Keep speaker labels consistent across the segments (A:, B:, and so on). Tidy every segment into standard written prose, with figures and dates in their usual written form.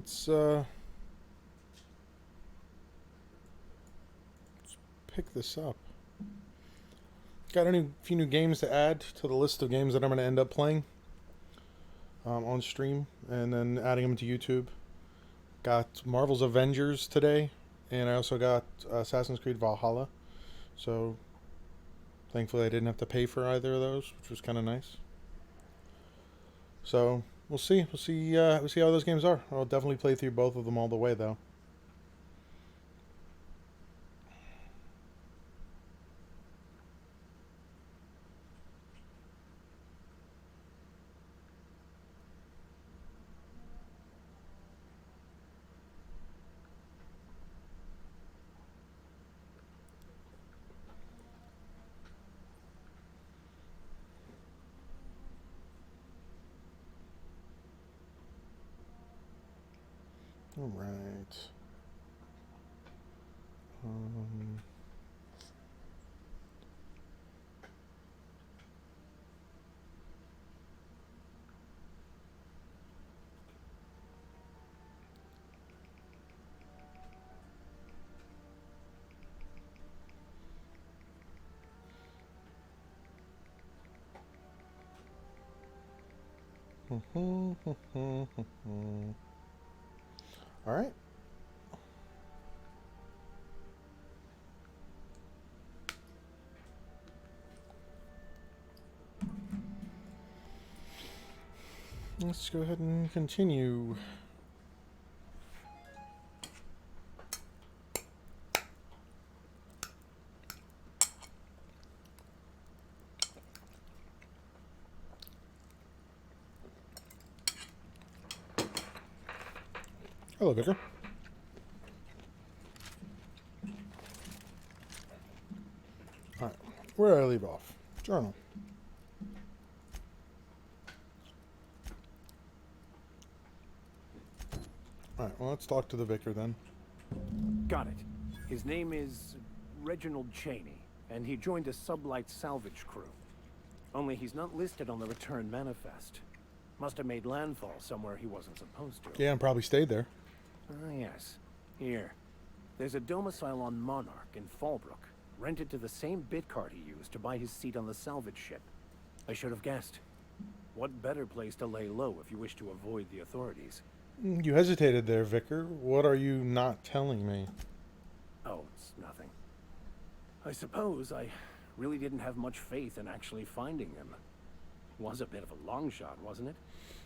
A: let's pick this up. Got a few new games to add to the list of games that I'm going to end up playing on stream, and then adding them to YouTube. Got Marvel's Avengers today, and I also got Assassin's Creed Valhalla. So thankfully I didn't have to pay for either of those, which was kind of nice. So we'll see. We'll see how those games are. I'll definitely play through both of them all the way, though. All right. All right. Let's go ahead and continue. Hello, Vicar. All right, where did I leave off? Journal. All right, well, let's talk to the Vicar then.
B: Got it. His name is Reginald Cheney, and he joined a sublight salvage crew. Only he's not listed on the return manifest. Must have made landfall somewhere he wasn't supposed to.
A: Yeah, and probably stayed there.
B: Ah, yes. Here. There's a domicile on Monarch in Fallbrook, rented to the same bit card he used to buy his seat on the salvage ship. I should have guessed. What better place to lay low if you wish to avoid the authorities?
A: You hesitated there, Vicar. What are you not telling me?
B: Oh, it's nothing. I suppose I really didn't have much faith in actually finding him. Was a bit of a long shot, wasn't it?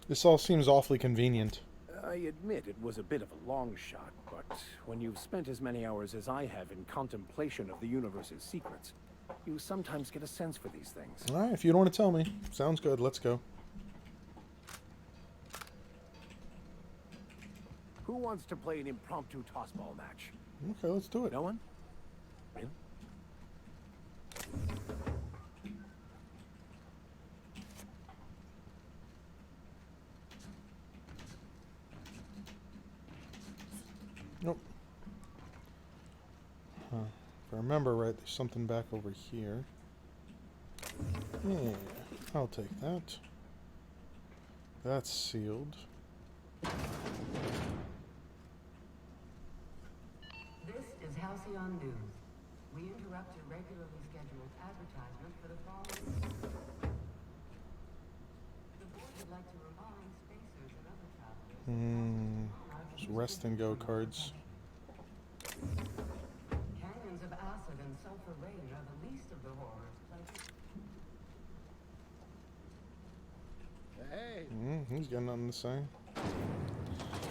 A: This all seems awfully convenient.
B: I admit it was a bit of a long shot, but when you've spent as many hours as I have in contemplation of the universe's secrets, you sometimes get a sense for these things.
A: All right, if you don't want to tell me. Sounds good. Let's go.
B: Who wants to play an impromptu tossball match?
A: Okay, let's do it.
B: No one? Really?
A: Nope. Huh. If I remember right, there's something back over here. Yeah, I'll take that. That's sealed.
C: This is Halcyon News. We interrupt your regularly scheduled advertisement for the following. The board would like to remind spacers and other travelers.
A: Just rest and go cards.
C: Canyons of acid and sulfur rain are the least of the horrors plagued.
B: Hey.
A: He's got nothing to say.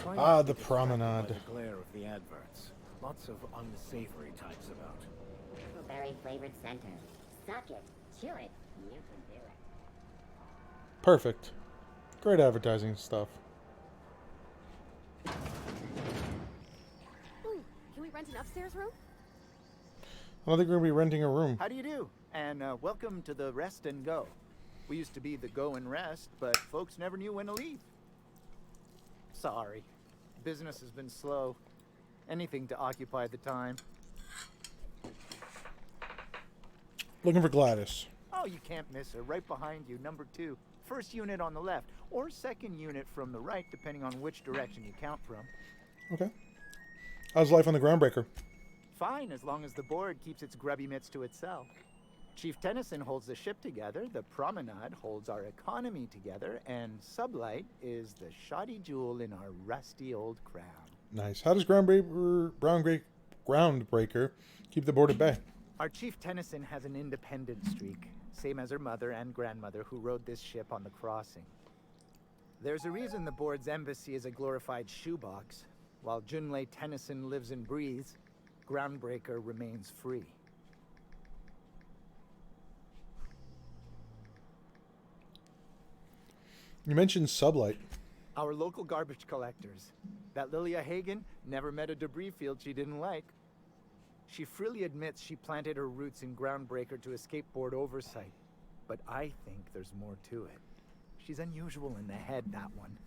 B: Try
A: Ah,
B: not to
A: the
B: get distracted
A: promenade.
B: by the glare of the adverts. Lots of unsavory types about.
D: Berry flavored center. Suck it. Chew it. You can do it.
A: Perfect. Great advertising stuff.
E: Ooh, can we rent an upstairs room?
A: I don't think we're going to be renting a room.
F: How do you do? And welcome to the Rest and Go. We used to be the Go and Rest, but folks never knew when to leave. Sorry. Business has been slow. Anything to occupy the time.
A: Looking for Gladys.
F: Oh, you can't miss her. Right behind you, number 2. First unit on the left, or second unit from the right, depending on which direction you count from.
A: Okay. How's life on the Groundbreaker?
F: Fine, as long as the board keeps its grubby mitts to itself. Chief Tennyson holds the ship together, the Promenade holds our economy together, and Sublight is the shoddy jewel in our rusty old crown.
A: Nice. How does Groundbreaker keep the board at bay?
F: Our Chief Tennyson has an independent streak, same as her mother and grandmother who rode this ship on the crossing. There's a reason the board's embassy is a glorified shoebox. While Junlei Tennyson lives and breathes, Groundbreaker remains free.
A: You mentioned Sublight.
F: Our local garbage collectors. That Lilia Hagen never met a debris field she didn't like. She freely admits she planted her roots in Groundbreaker to escape board oversight. But I think there's more to it. She's unusual in the head, that one.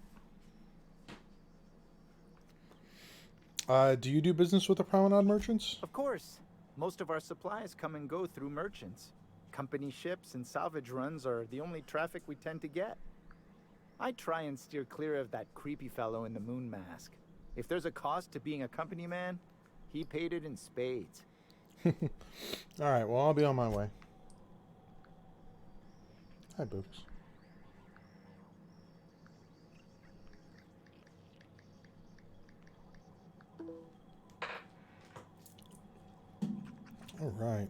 A: Do you do business with the Promenade merchants?
F: Of course. Most of our supplies come and go through merchants. Company ships and salvage runs are the only traffic we tend to get. I try and steer clear of that creepy fellow in the moon mask. If there's a cost to being a company man, he paid it in spades.
A: Alright, well, I'll be on my way. Hi, Books. Alright.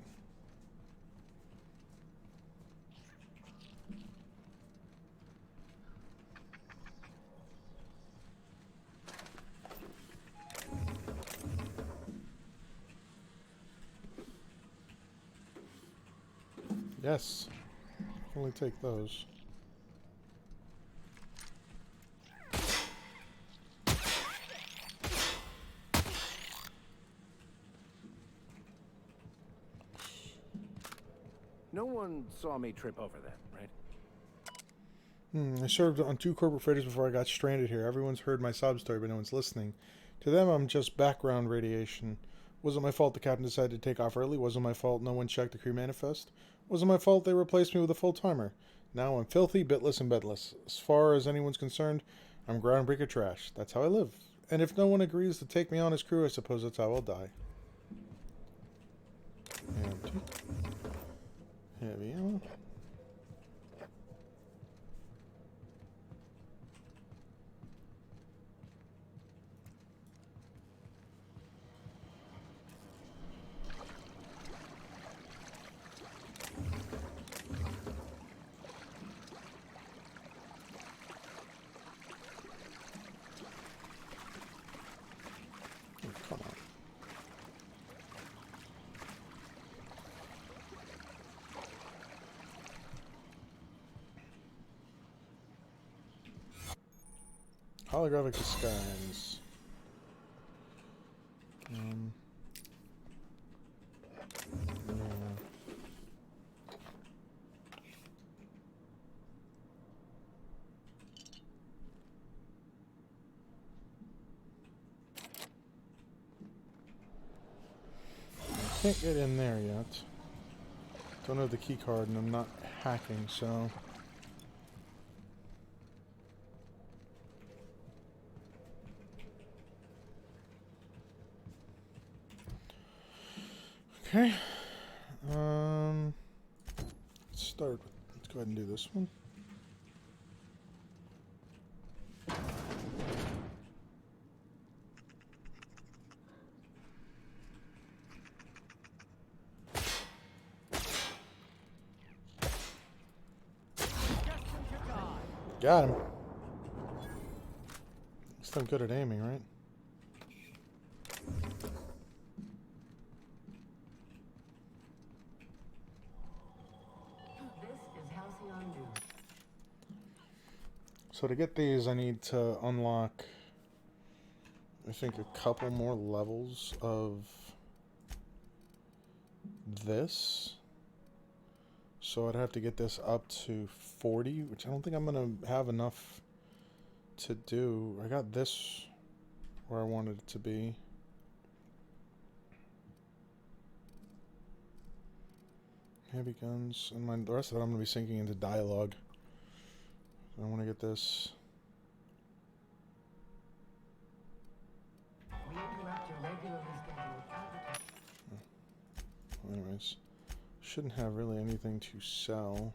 A: Yes. Only take those.
B: No one saw me trip over that, right?
A: I served on 2 corporate freighters before I got stranded here. Everyone's heard my sob story, but no one's listening. To them, I'm just background radiation. Wasn't my fault the captain decided to take off early. Wasn't my fault no one checked the crew manifest. Wasn't my fault they replaced me with a full-timer. Now I'm filthy, bitless, and bedless. As far as anyone's concerned, I'm Groundbreaker trash. That's how I live. And if no one agrees to take me on as crew, I suppose that's how I'll die. Empty. Heavy ammo. Come on. Holographic disguise. Yeah. I can't get in there yet. Don't have the key card and I'm not hacking, so... Okay. Let's start with, let's go ahead and do this one. Got him. At least I'm good at aiming, right? So to get these, I need to unlock, I think, a couple more levels of this. So I'd have to get this up to 40, which I don't think I'm going to have enough to do. I got this where I wanted it to be. heavy guns, and the rest of it I'm going to be sinking into dialogue. I want to get this.
C: We interrupt your regularly scheduled advertisement.
A: Anyways, shouldn't have really anything to sell.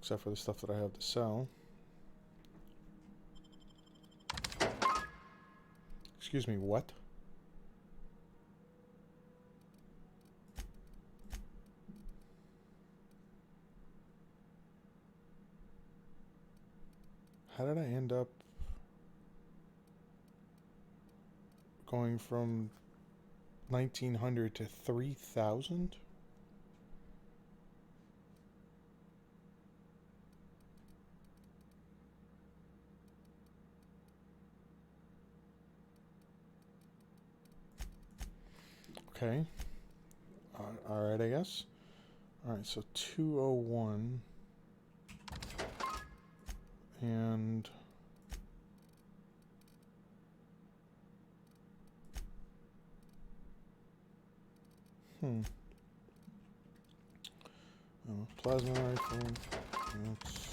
A: Except for the stuff that I have to sell. Excuse me, what? How did I end up going from 1900 to 3000? Okay. Alright, I guess. Alright, so 201. And... plasma rifle. That's...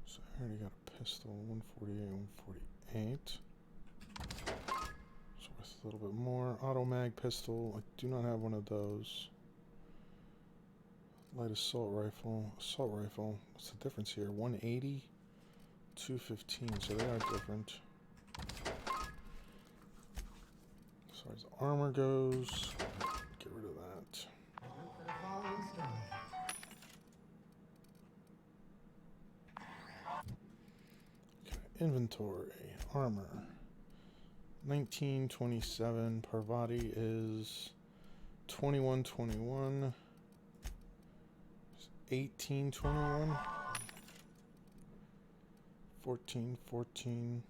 A: So I already got a pistol. 148, 148. So worth a little bit more. Auto mag pistol. I do not have one of those. Light assault rifle. Assault rifle. What's the difference here? 180, 215. So they are different. As far as armor goes, get rid of that.
C: For the following story.
A: Okay, inventory. Armor. 1927. Parvati is 2121. 1821. 1414.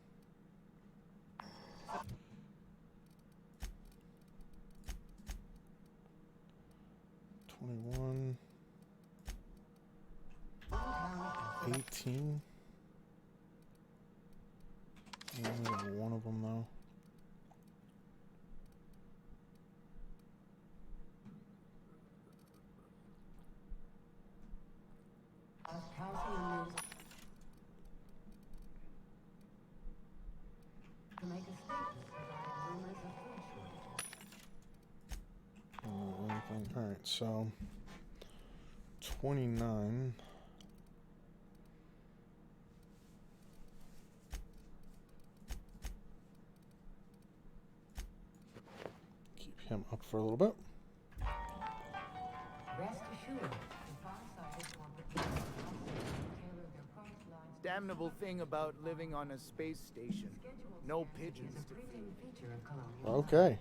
A: 21. 18. I only got one of them though.
C: Halcyon News. To make a statement regarding rumors of food shortages.
A: Anything. Alright, so 29. Keep him up for a little bit.
C: Rest assured, the far-sighted corporate leaders tailor their price lines.
F: Damnable thing about living on a space station. No pigeons
C: Is a
F: to feed.
C: premium feature of Colonial.
A: Okay.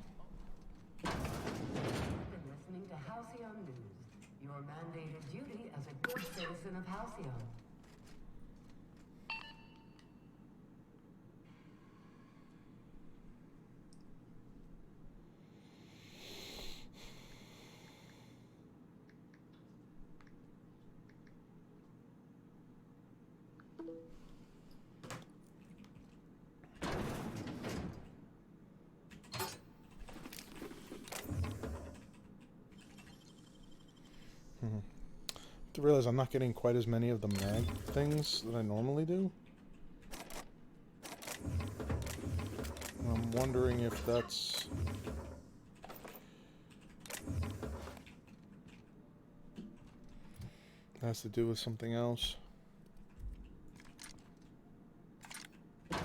C: You've been listening to Halcyon News, your mandated duty as a good citizen of Halcyon.
A: To realize I'm not getting quite as many of the mag things that I normally do. I'm wondering if that's has to do with something else. So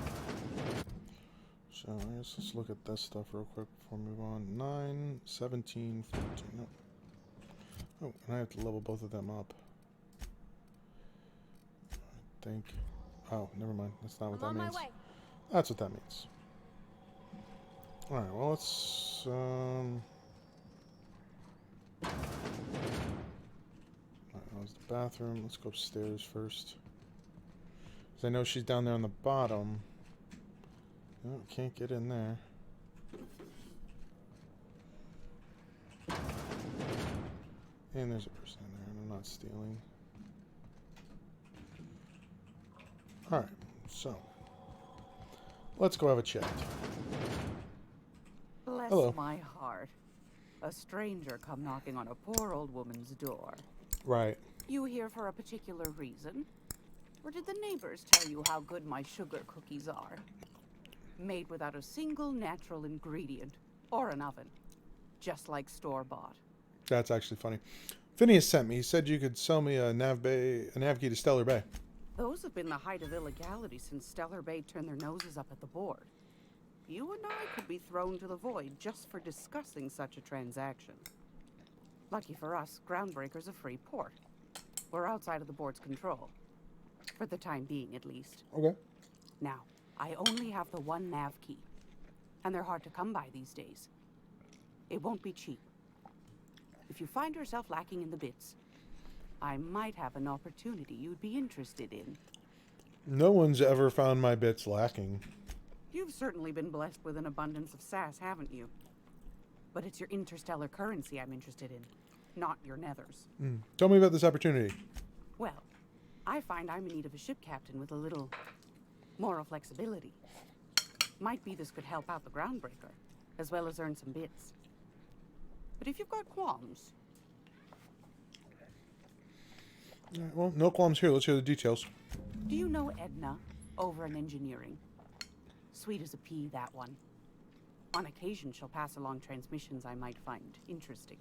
A: I guess let's look at this stuff real quick before we move on. 9, 17, 14. No. Oh, and I have to level both of them up. I think. Oh, never mind. That's not what that
E: I'm on
A: means.
E: my way.
A: That's what that means. Alright, well, let's. Alright, that was the bathroom. Let's go upstairs first. Because I know she's down there on the bottom. Oh, can't get in there. And there's a person in there, and I'm not stealing. Alright, so let's go have a chat.
G: Bless
A: Hello.
G: my heart. A stranger come knocking on a poor old woman's door.
A: Right.
G: You here for a particular reason? Or did the neighbors tell you how good my sugar cookies are? Made without a single natural ingredient or an oven. Just like store-bought.
A: That's actually funny. Phineas sent me. He said you could sell me a nav key to Stellar Bay.
G: Those have been the height of illegality since Stellar Bay turned their noses up at the board. You and I could be thrown to the void just for discussing such a transaction. Lucky for us, Groundbreaker's a free port. We're outside of the board's control. For the time being, at least.
A: Okay.
G: Now, I only have the one nav key. And they're hard to come by these days. It won't be cheap. If you find yourself lacking in the bits, I might have an opportunity you'd be interested in.
A: No one's ever found my bits lacking.
G: You've certainly been blessed with an abundance of sass, haven't you? But it's your interstellar currency I'm interested in, not your nethers.
A: Tell me about this opportunity.
G: Well, I find I'm in need of a ship captain with a little moral flexibility. Might be this could help out the Groundbreaker, as well as earn some bits. But if you've got qualms...
A: All right, well, no qualms here. Let's hear the details.
G: Do you know Edna, over in engineering? Sweet as a pea, that one. On occasion, she'll pass along transmissions I might find interesting.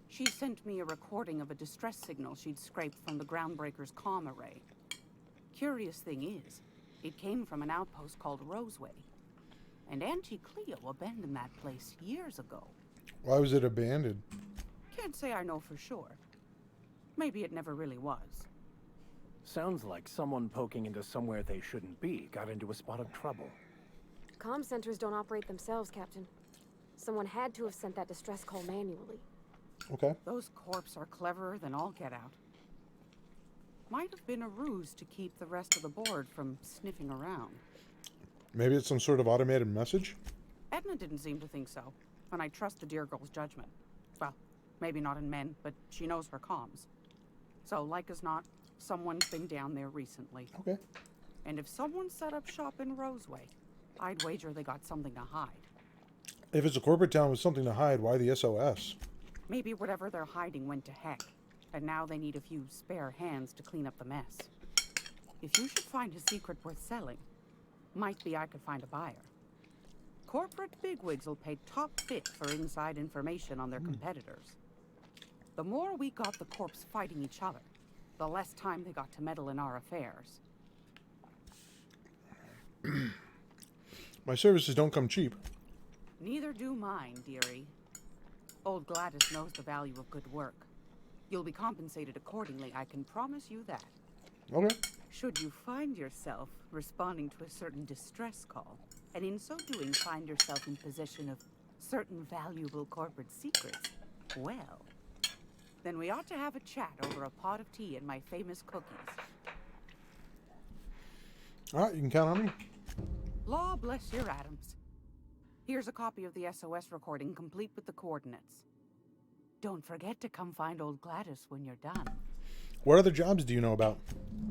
G: She sent me a recording of a distress signal she'd scraped from the Groundbreaker's comm array. Curious thing is, it came from an outpost called Roseway. And Auntie Cleo abandoned that place years ago.
A: Why was it abandoned?
G: Can't say I know for sure. Maybe it never really was.
B: Sounds like someone poking into somewhere they shouldn't be got into a spot of trouble.
E: Comm centers don't operate themselves, Captain. Someone had to have sent that distress call manually.
A: Okay.
G: Those corps are cleverer than all get out. Might have been a ruse to keep the rest of the board from sniffing around.
A: Maybe it's some sort of automated message?
G: Edna didn't seem to think so, and I trust the dear girl's judgment. Well, maybe not in men, but she knows her comms. So, like as not, someone's been down there recently.
A: Okay.
G: And if someone set up shop in Roseway, I'd wager they got something to hide.
A: If it's a corporate town with something to hide, why the SOS?
G: Maybe whatever they're hiding went to heck, and now they need a few spare hands to clean up the mess. If you should find a secret worth selling, might be I could find a buyer. Corporate bigwigs will pay top bit for inside information on their competitors. The more we got the corps fighting each other, the less time they got to meddle in our affairs.
A: My services don't come cheap.
G: Neither do mine, dearie. Old Gladys knows the value of good work. You'll be compensated accordingly, I can promise you that.
A: Okay.
G: Should you find yourself responding to a certain distress call, and in so doing find yourself in possession of certain valuable corporate secrets, well, then we ought to have a chat over a pot of tea and my famous cookies.
A: All right, you can count on me.
G: Law bless your atoms. Here's a copy of the SOS recording, complete with the coordinates. Don't forget to come find old Gladys when you're done.
A: What other jobs do you know about?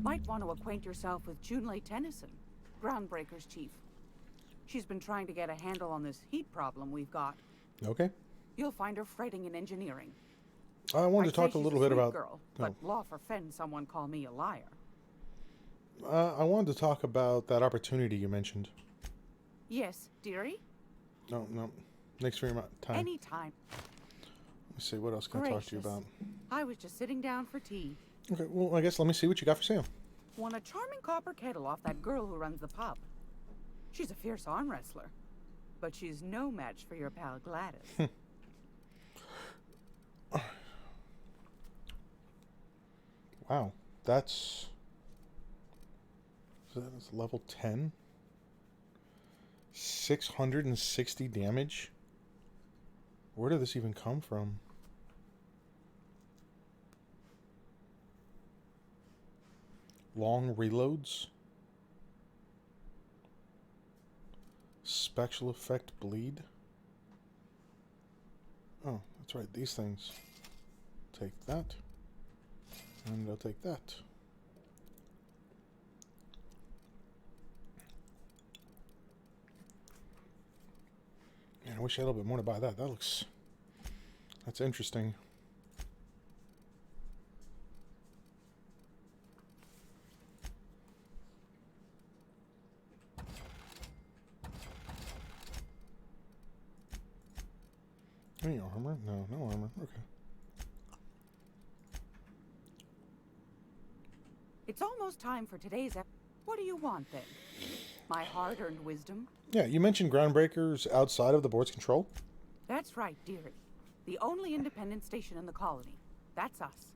G: Might want to acquaint yourself with Junlei Tennyson, Groundbreaker's chief. She's been trying to get a handle on this heat problem we've got.
A: Okay.
G: You'll find her freighting in engineering.
A: I wanted
G: I'd
A: to talk
G: say
A: a
G: she's
A: little bit
G: sweet
A: about...
G: girl, but law forfend someone call me a liar.
A: I wanted to talk about that opportunity you mentioned.
G: Yes, dearie?
A: No. Thanks for your time.
G: Anytime.
A: Let me see, what else can I talk to you about?
G: I was just sitting down for tea.
A: Okay, well, I guess let me see what you got for sale.
G: Won a charming copper kettle off that girl who runs the pub. She's a fierce arm wrestler, but she's no match for your pal Gladys.
A: Wow, that's level 10? 660 damage? Where did this even come from? Long reloads? Special effect bleed? Oh, that's right, these things. Take that. And I'll take that. Yeah, Man, I wish I had a little bit more to buy that. That's interesting. Any armor? No, no armor. Okay.
G: It's almost time for today's What do you want, then? My hard-earned wisdom?
A: Yeah, you mentioned groundbreakers outside of the board's control?
G: That's right, dearie. The only independent station in the colony. That's us.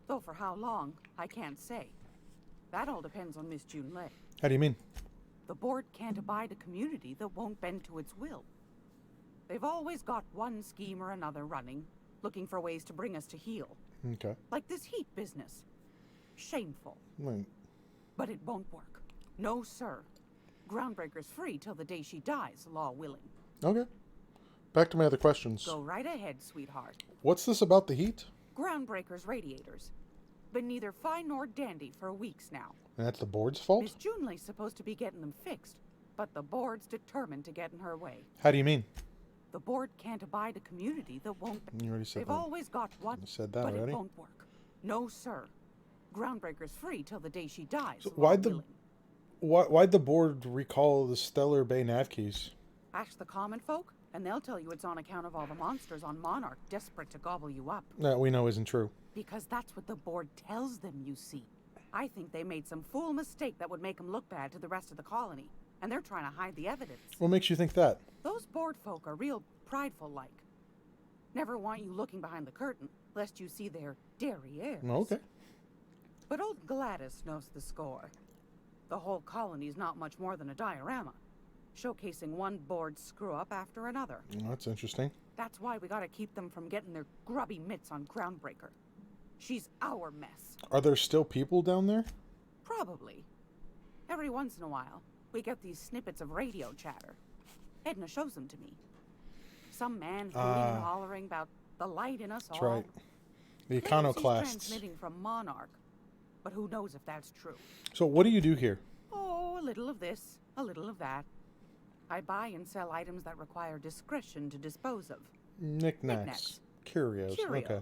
G: Though for how long, I can't say. That all depends on Miss June Lay.
A: How do you mean?
G: The board can't abide a community that won't bend to its will. They've always got one scheme or another running, looking for ways to bring us to heel.
A: Okay.
G: Like this heat business. Shameful.
A: Right.
G: But it won't work. No, sir. Groundbreaker's free till the day she dies, law willing.
A: Okay. Back to my other questions.
G: Go right ahead, sweetheart.
A: What's this about the heat?
G: Groundbreaker's radiators. Been neither fine nor dandy for weeks now.
A: And that's the board's fault?
G: Miss Junley's supposed to be getting them fixed, but the board's determined to get in her way.
A: How do you mean?
G: The board can't abide a community that won't...
A: You already said
G: They've
A: that.
G: always got one,
A: You said that
G: but
A: already.
G: it won't work. No, sir. Groundbreaker's free till the day she dies,
A: So
G: law
A: why'd the
G: willing.
A: why'd the board recall the Stellar Bay nav keys?
G: Ask the common folk, and they'll tell you it's on account of all the monsters on Monarch desperate to gobble you up.
A: That we know isn't true.
G: Because that's what the board tells them, you see. I think they made some fool mistake that would make them look bad to the rest of the colony, and they're trying to hide the evidence.
A: What makes you think that?
G: Those board folk are real prideful-like. Never want you looking behind the curtain, lest you see their derrieres.
A: Okay.
G: But old Gladys knows the score. The whole colony's not much more than a diorama, showcasing one board screw-up after another.
A: That's interesting.
G: That's why we gotta keep them from getting their grubby mitts on Groundbreaker. She's our mess.
A: Are there still people down there?
G: Probably. Every once in a while, we get these snippets of radio chatter. Edna shows them to me. Some man hooting and hollering about the light in us
A: That's
G: all.
A: right. The
G: Claims he's
A: iconoclasts.
G: transmitting from Monarch, but who knows if that's true.
A: So what do you do here?
G: Oh, a little of this, a little of that. I buy and sell items that require discretion to dispose of.
A: Knickknacks.
G: Knickknacks.
A: Curios.
G: Curios.
A: Okay.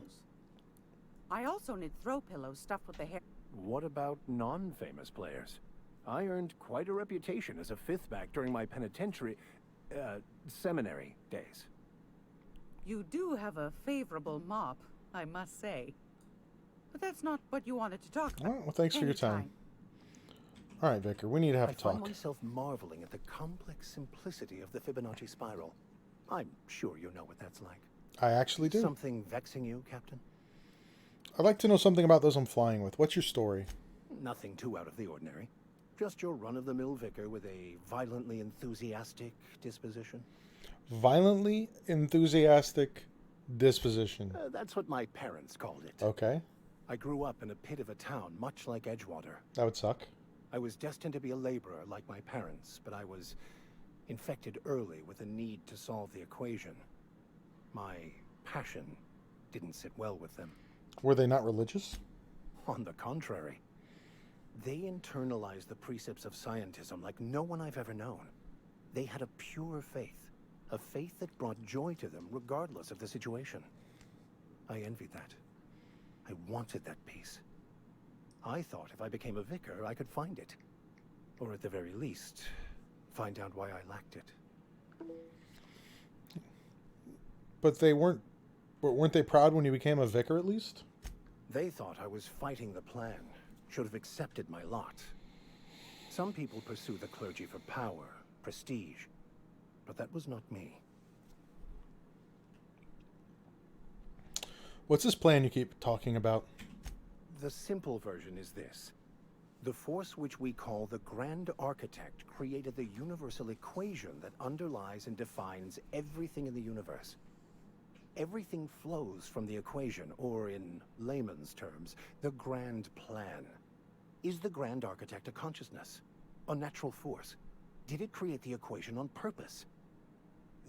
G: I also knit throw pillows stuffed with the hair.
B: What about non-famous players? I earned quite a reputation as a fifth back during my seminary days.
G: You do have a favorable mop, I must say. But that's not what you wanted to talk
A: All
G: about.
A: right. Well, thanks for your time. All right, Vicar. We need to have
B: I
A: a talk.
B: find myself marveling at the complex simplicity of the Fibonacci spiral. I'm sure you know what that's like.
A: I actually do.
B: Something vexing you, Captain?
A: I'd like to know something about those I'm flying with. What's your story?
B: Nothing too out of the ordinary. Just your run-of-the-mill vicar with a violently enthusiastic disposition.
A: Violently enthusiastic disposition.
B: That's what my parents called it.
A: Okay.
B: I grew up in a pit of a town, much like Edgewater.
A: That would suck.
B: I was destined to be a laborer like my parents, but I was infected early with a need to solve the equation. My passion didn't sit well with them.
A: Were they not religious?
B: On the contrary. They internalized the precepts of scientism like no one I've ever known. They had a pure faith, a faith that brought joy to them regardless of the situation. I envied that. I wanted that peace. I thought if I became a vicar, I could find it. Or at the very least, find out why I lacked it.
A: But weren't they proud when you became a vicar at least?
B: They thought I was fighting the plan, should have accepted my lot. Some people pursue the clergy for power, prestige, but that was not me.
A: What's this plan you keep talking about?
B: The simple version is this. The force which we call the Grand Architect created the universal equation that underlies and defines everything in the universe. Everything flows from the equation, or in layman's terms, the grand plan. Is the Grand Architect a consciousness? A natural force? Did it create the equation on purpose?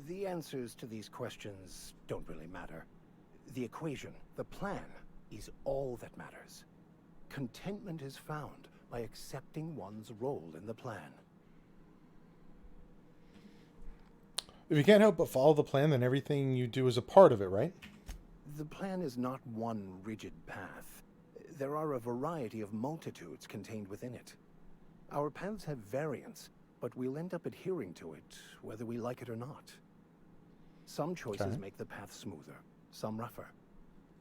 B: The answers to these questions don't really matter. The equation, the plan, is all that matters. Contentment is found by accepting one's role in the plan.
A: If you can't help but follow the plan, then everything you do is a part of it, right?
B: The plan is not one rigid path. There are a variety of multitudes contained within it. Our paths have variance, but we'll end up adhering to it, whether we like it or not. Some choices make the path smoother, some rougher.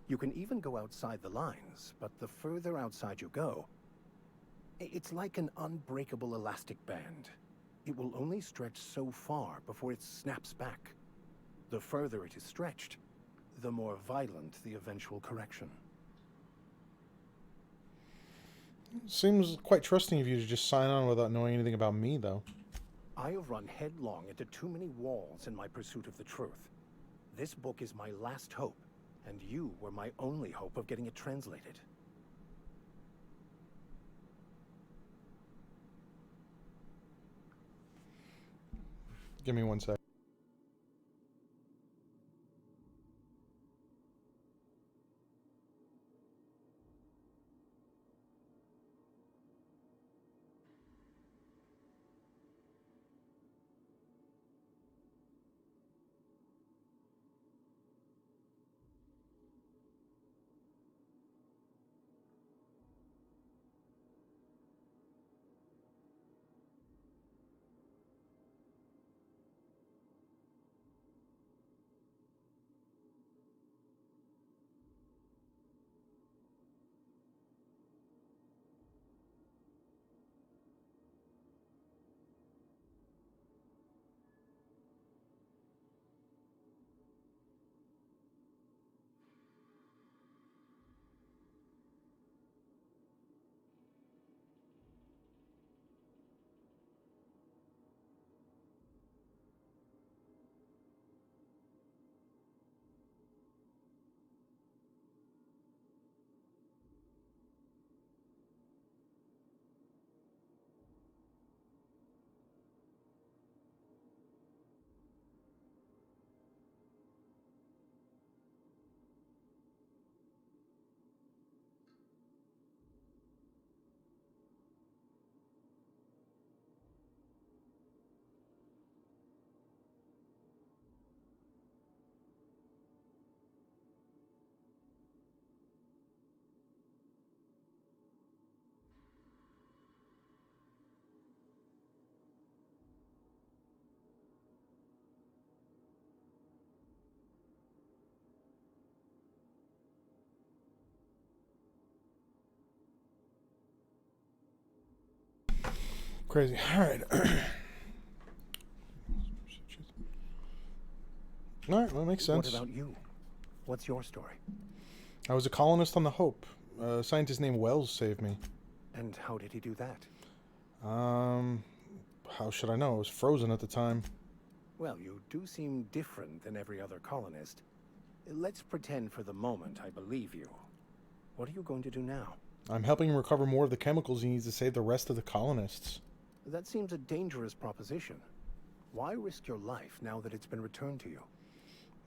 B: You can even go outside the lines, but the further outside you go, it's like an unbreakable elastic band. It will only stretch so far before it snaps back. The further it is stretched, the more violent the eventual correction.
A: Seems quite trusting of you to just sign on without knowing anything about me, though.
B: I have run headlong into too many walls in my pursuit of the truth. This book is my last hope, and you were my only hope of getting it translated.
A: Give me 1 sec. Crazy. Alright. Alright, well, that makes sense.
B: What about you? What's your story?
A: I was a colonist on the Hope. A scientist named Wells saved me.
B: And how did he do that?
A: How should I know? I was frozen at the time.
B: Well, you do seem different than every other colonist. Let's pretend for the moment I believe you. What are you going to do now?
A: I'm helping him recover more of the chemicals he needs to save the rest of the colonists.
B: That seems a dangerous proposition. Why risk your life now that it's been returned to you?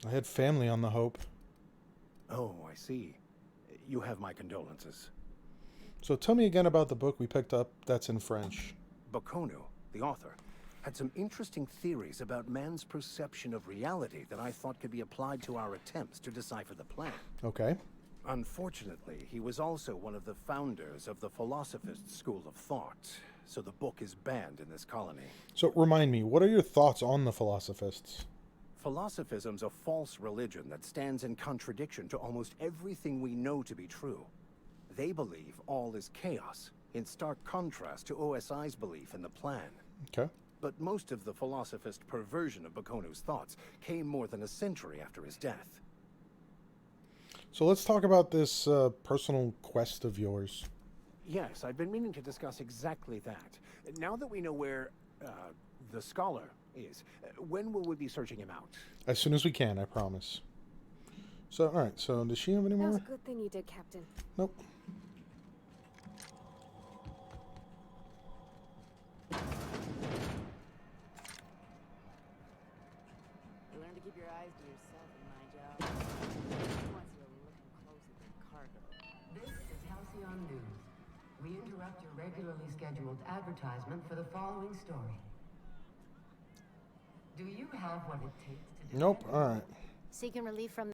A: I had family on the Hope.
B: Oh, I see. You have my condolences.
A: So tell me again about the book we picked up that's in French.
B: Bakonu, the author, had some interesting theories about man's perception of reality that I thought could be applied to our attempts to decipher the plan.
A: Okay.
B: Unfortunately, he was also one of the founders of the Philosophist school of thought, so the book is banned in this colony.
A: So remind me, what are your thoughts on the Philosophists?
B: Philosophism's a false religion that stands in contradiction to almost everything we know to be true. They believe all is chaos, in stark contrast to OSI's belief in the plan.
A: Okay.
B: But most of the Philosophist perversion of Bakonu's thoughts came more than a century after his death.
A: So let's talk about this personal quest of yours.
B: Yes, I've been meaning to discuss exactly that. Now that we know where the scholar is, when will we be searching him out?
A: As soon as we can, I promise. So, alright, so does she have any
E: That was
A: more?
E: a good thing you did, Captain.
A: Nope.
G: Learn to keep your eyes to yourself in my job. Once you're looking close at the cargo.
C: This is Halcyon News. We interrupt your regularly scheduled advertisement for the following story. Do you have what it takes to do
A: Nope.
C: that?
A: All right.
H: Seeking relief from